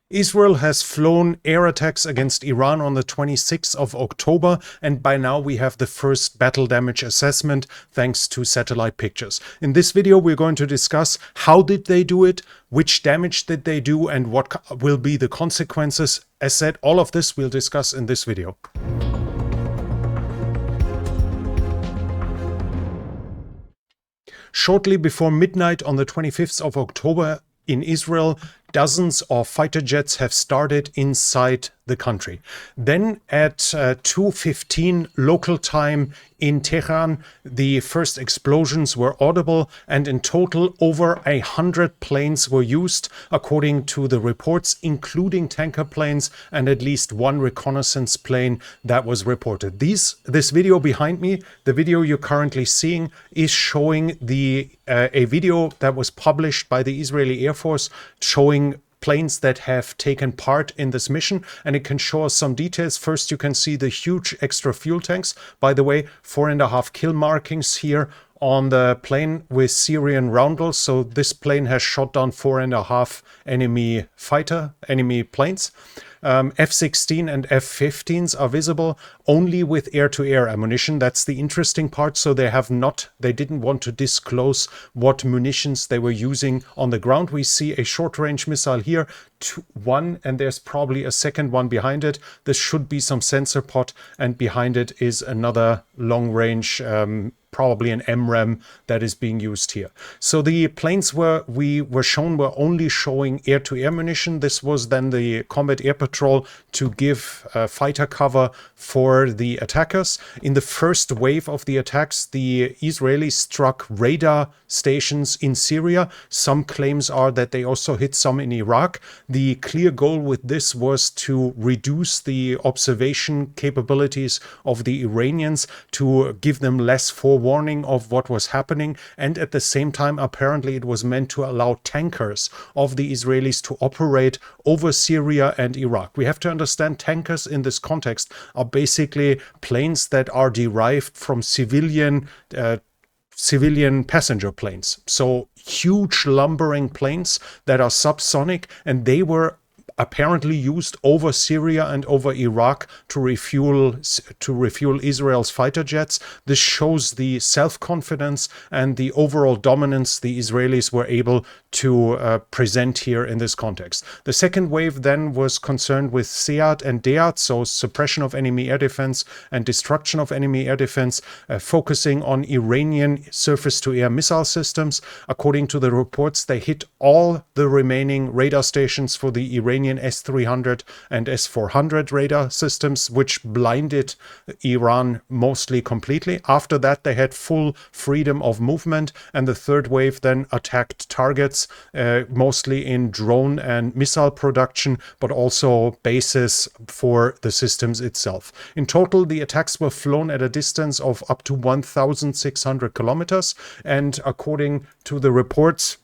Israel has flown air attacks against Iran on the 26th of October, and by now we have the first battle damage assessment thanks to satellite pictures. In this video, we're going to discuss how did they do it, which damage did they do, and what will be the consequences. As said, all of this we'll discuss in this video. Shortly before midnight on the 25th of October in Israel, dozens of fighter jets have started inside the country. Then at 2:15 local time in Tehran, the first explosions were audible, and in total over 100 planes were used, according to the reports, including tanker planes and at least one reconnaissance plane that was reported. This video behind me, the video you're currently seeing, is showing a video that was published by the Israeli Air Force showing planes that have taken part in this mission, and it can show us some details. First, you can see the huge extra fuel tanks. By the way, 4.5 kill markings here on the plane with Syrian roundels. So this plane has shot down 4.5 enemy planes. F-16 and F-15s are visible only with air-to-air ammunition. That's the interesting part. So they didn't want to disclose what munitions they were using on the ground. We see a short-range missile here, one, and there's probably a second one behind it. This should be some sensor pod, and behind it is another long-range probably an MRAM that is being used here. So the planes were only showing air-to-air munition. This was then the Combat Air Patrol to give fighter cover for the attackers. In the first wave of the attacks, the Israelis struck radar stations in Syria. Some claims are that they also hit some in Iraq. The clear goal with this was to reduce the observation capabilities of the Iranians, to give them less forewarning of what was happening, and at the same time apparently it was meant to allow tankers of the Israelis to operate over Syria and Iraq. We have to understand tankers in this context are basically planes that are derived from civilian passenger planes. So huge lumbering planes that are subsonic, and they were apparently used over Syria and over Iraq to refuel Israel's fighter jets. This shows the self-confidence and the overall dominance the Israelis were able to present here in this context. The second wave then was concerned with SEAD and DEAD, so suppression of enemy air defense and destruction of enemy air defense, focusing on Iranian surface-to-air missile systems. According to the reports, they hit all the remaining radar stations for the Iranian S-300 and S-400 radar systems, which blinded Iran mostly completely. After that, they had full freedom of movement, and the third wave then attacked targets, mostly in drone and missile production, but also bases for the systems itself. In total, the attacks were flown at a distance of up to 1,600 kilometers, and according to the reports,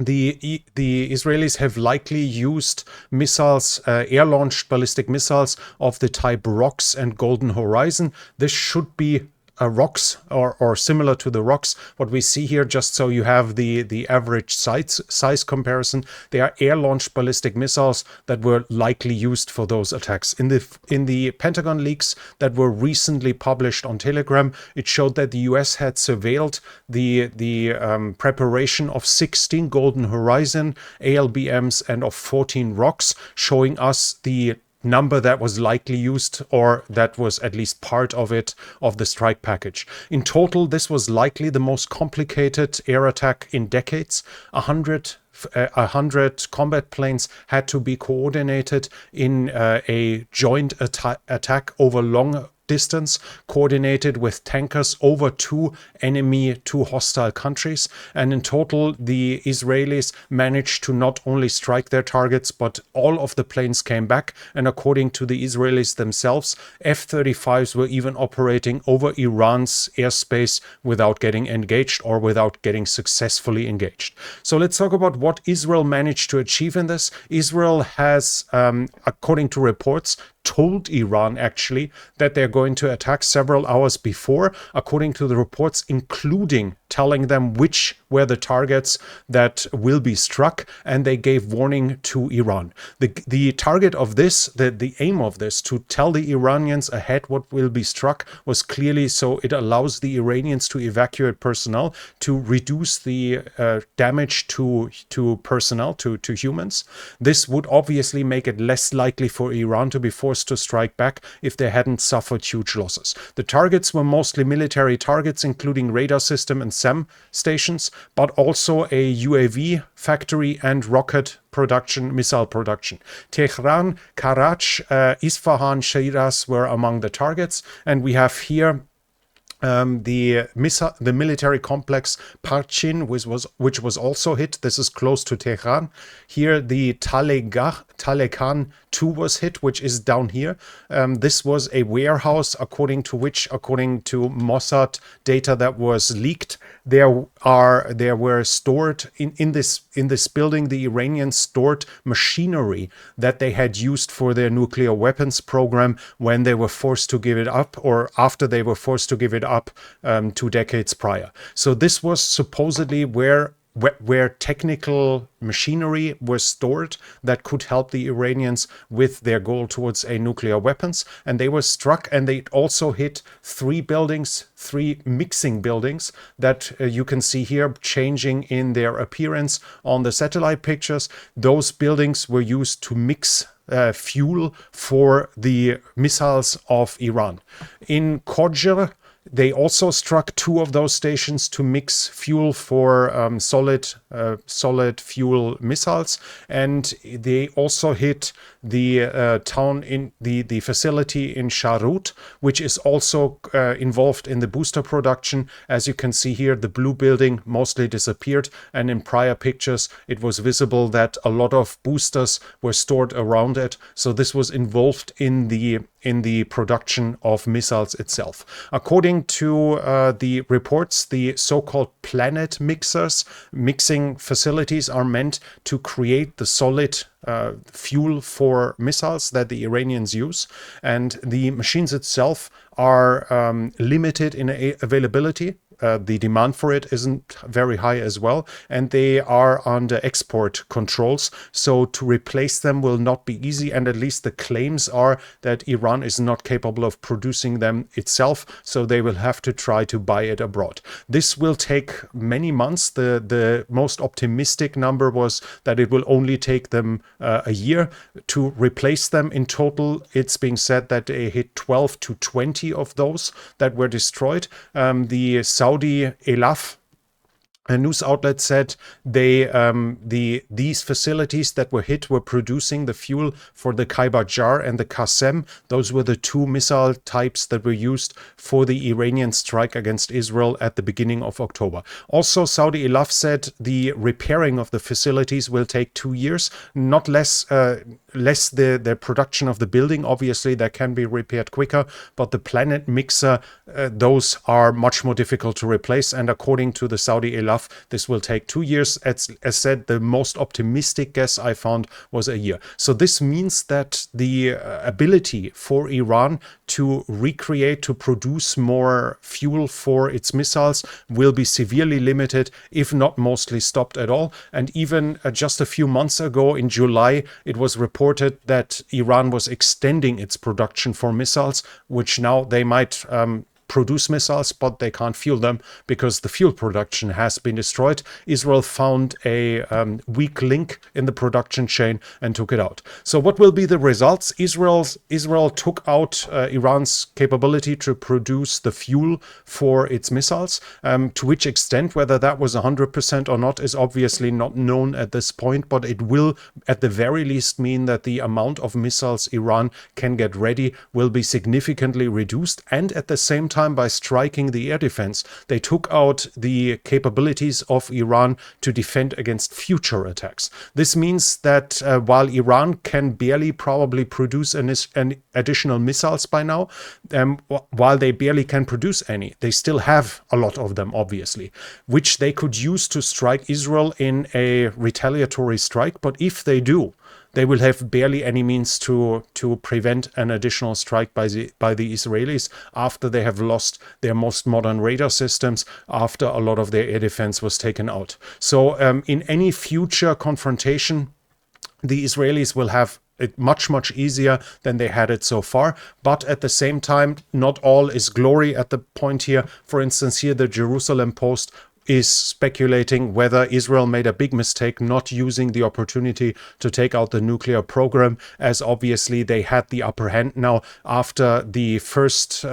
the Israelis have likely used missiles, air-launched ballistic missiles of the type ROX and Golden Horizon. This should be ROX or similar to the ROX. What we see here, just so you have the average size comparison, they are air-launched ballistic missiles that were likely used for those attacks. In the Pentagon leaks that were recently published on Telegram, it showed that the US had surveilled the preparation of 16 Golden Horizon ALBMs and of 14 ROX, showing us the number that was likely used, or that was at least part of it, of the strike package. In total, this was likely the most complicated air attack in decades. 100 combat planes had to be coordinated in a joint attack over long distance, coordinated with tankers over two hostile countries. And in total, the Israelis managed to not only strike their targets, but all of the planes came back. And according to the Israelis themselves, F-35s were even operating over Iran's airspace without getting engaged or without getting successfully engaged. So let's talk about what Israel managed to achieve in this. Israel has, according to reports, told Iran actually that they're going to attack several hours before, according to the reports, including telling them which were the targets that will be struck, and they gave warning to Iran. The target of this, the aim of this, to tell the Iranians ahead what will be struck, was clearly so it allows the Iranians to evacuate personnel, to reduce the damage to personnel, to humans. This would obviously make it less likely for Iran to be forced to strike back if they hadn't suffered huge losses. The targets were mostly military targets, including radar system and SAM stations, but also a UAV factory and rocket production, missile production. Tehran, Karach, Isfahan, Shiraz were among the targets, and we have here the military complex Parchin, which was also hit. This is close to Tehran. Here the Talegan 2 was hit, which is down here. This was a warehouse, according to Mossad data that was leaked. There were stored in this building, the Iranians stored machinery that they had used for their nuclear weapons program when they were forced to give it up, or after they were forced to give it up 2 decades prior. So this was supposedly where technical machinery was stored that could help the Iranians with their goal towards a nuclear weapons. And they were struck, and they also hit 3 mixing buildings that you can see here changing in their appearance on the satellite pictures. Those buildings were used to mix fuel for the missiles of Iran. In Khojar, they also struck 2 of those stations to mix fuel for solid fuel missiles, and they also hit the town in the facility in Sharut, which is also involved in the booster production. As you can see here, the blue building mostly disappeared, and in prior pictures it was visible that a lot of boosters were stored around it. So this was involved in the production of missiles itself. According to the reports, the so-called planet mixers, mixing facilities, are meant to create the solid fuel for missiles that the Iranians use, and the machines itself are limited in availability. The demand for it isn't very high as well, and they are under export controls, so to replace them will not be easy, and at least the claims are that Iran is not capable of producing them itself, so they will have to try to buy it abroad. This will take many months. The most optimistic number was that it will only take them a year to replace them. In total, it's being said that they hit 12 to 20 of those that were destroyed. The Saudi Elaf, a news outlet, said these facilities that were hit were producing the fuel for the Khaybar Jar and the Qasem. Those were the 2 missile types that were used for the Iranian strike against Israel at the beginning of October. Also, Saudi Elaf said the repairing of the facilities will take 2 years, not less the production of the building. Obviously, that can be repaired quicker, but the planet mixer, those are much more difficult to replace. And according to the Saudi Elaf, this will take 2 years. As said, the most optimistic guess I found was a year. So this means that the ability for Iran to recreate, to produce more fuel for its missiles will be severely limited, if not mostly stopped at all. And even just a few months ago, in July, it was reported that Iran was extending its production for missiles, which now they might produce missiles, but they can't fuel them because the fuel production has been destroyed. Israel found a weak link in the production chain and took it out. So what will be the results? Israel took out Iran's capability to produce the fuel for its missiles. To which extent, whether that was 100% or not, is obviously not known at this point, but it will at the very least mean that the amount of missiles Iran can get ready will be significantly reduced, and at the same time, by striking the air defense, they took out the capabilities of Iran to defend against future attacks. This means that while Iran can barely probably produce an additional missiles by now, while they barely can produce any, they still have a lot of them, obviously, which they could use to strike Israel in a retaliatory strike. But if they do, they will have barely any means to prevent an additional strike by the Israelis after they have lost their most modern radar systems, after a lot of their air defense was taken out. So in any future confrontation, the Israelis will have it much, much easier than they had it so far. But at the same time, not all is glory at the point here. For instance, here the Jerusalem Post is speculating whether Israel made a big mistake not using the opportunity to take out the nuclear program, as obviously they had the upper hand now after the first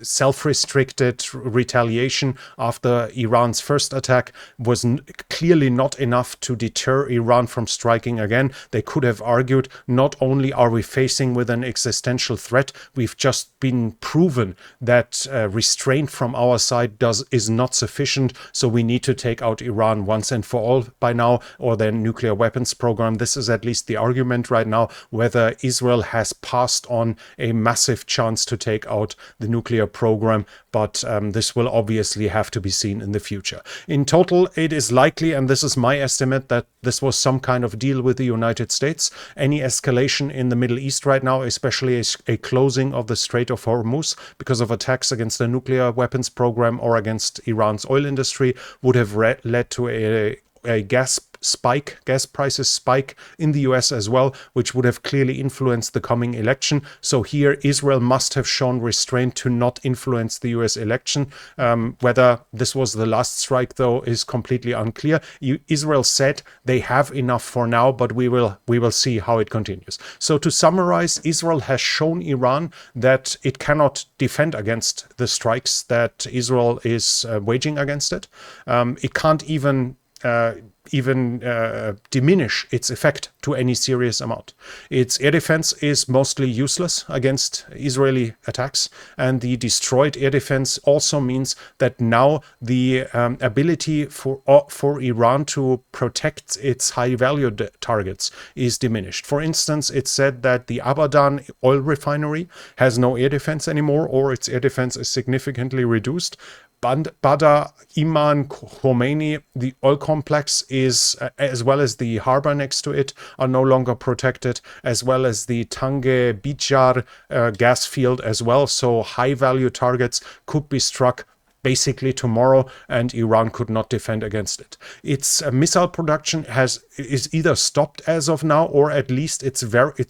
self-restricted retaliation after Iran's first attack was clearly not enough to deter Iran from striking again. They could have argued, not only are we facing with an existential threat, we've just been proven that restraint from our side is not sufficient, so we need to take out Iran once and for all by now, or their nuclear weapons program. This is at least the argument right now, whether Israel has passed on a massive chance to take out the nuclear program, but this will obviously have to be seen in the future. In total, it is likely, and this is my estimate, that this was some kind of deal with the United States. Any escalation in the Middle East right now, especially a closing of the Strait of Hormuz because of attacks against the nuclear weapons program or against Iran's oil industry, would have led to a gas prices spike in the US as well, which would have clearly influenced the coming election. So here Israel must have shown restraint to not influence the US election. Whether this was the last strike, though, is completely unclear. Israel said they have enough for now, but we will see how it continues. So to summarize, Israel has shown Iran that it cannot defend against the strikes that Israel is waging against it. It can't even diminish its effect to any serious amount. Its air defense is mostly useless against Israeli attacks, and the destroyed air defense also means that now the ability for Iran to protect its high-value targets is diminished. For instance, it's said that the Abadan oil refinery has no air defense anymore, or its air defense is significantly reduced. Badr Iman Khomeini, the oil complex, is as well as the harbor next to it are no longer protected, as well as the Tange Bijar gas field as well. So high value targets could be struck basically tomorrow, and Iran could not defend against it. Its missile production is either stopped as of now, or at least it's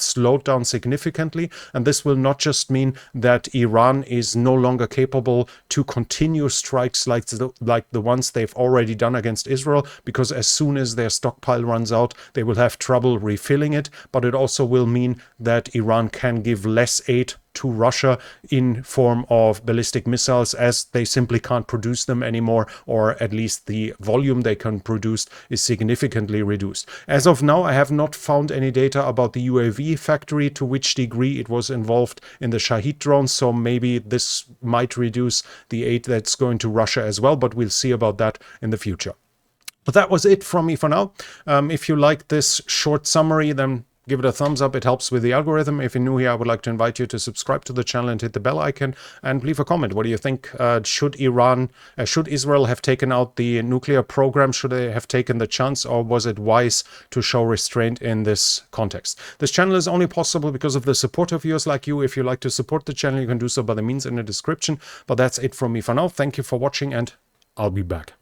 slowed down significantly. And this will not just mean that Iran is no longer capable to continue strikes like the ones they've already done against Israel, because as soon as their stockpile runs out, they will have trouble refilling it. But it also will mean that Iran can give less aid to Russia in form of ballistic missiles, as they simply can't produce them anymore, or at least the volume they can produce is significantly reduced. As of now, I have not found any data about the UAV factory, to which degree it was involved in the Shahid drones, so maybe this might reduce the aid that's going to Russia as well, but we'll see about that in the future. But that was it from me for now. If you like this short summary, then give it a thumbs up. It helps with the algorithm. If you're new here, I would like to invite you to subscribe to the channel and hit the bell icon, and leave a comment. What do you think? Should Israel have taken out the nuclear program? Should they have taken the chance, or was it wise to show restraint in this context? This channel is only possible because of the support of viewers like you. If you like to support the channel, you can do so by the means in the description. But that's it from me for now. Thank you for watching, and I'll be back.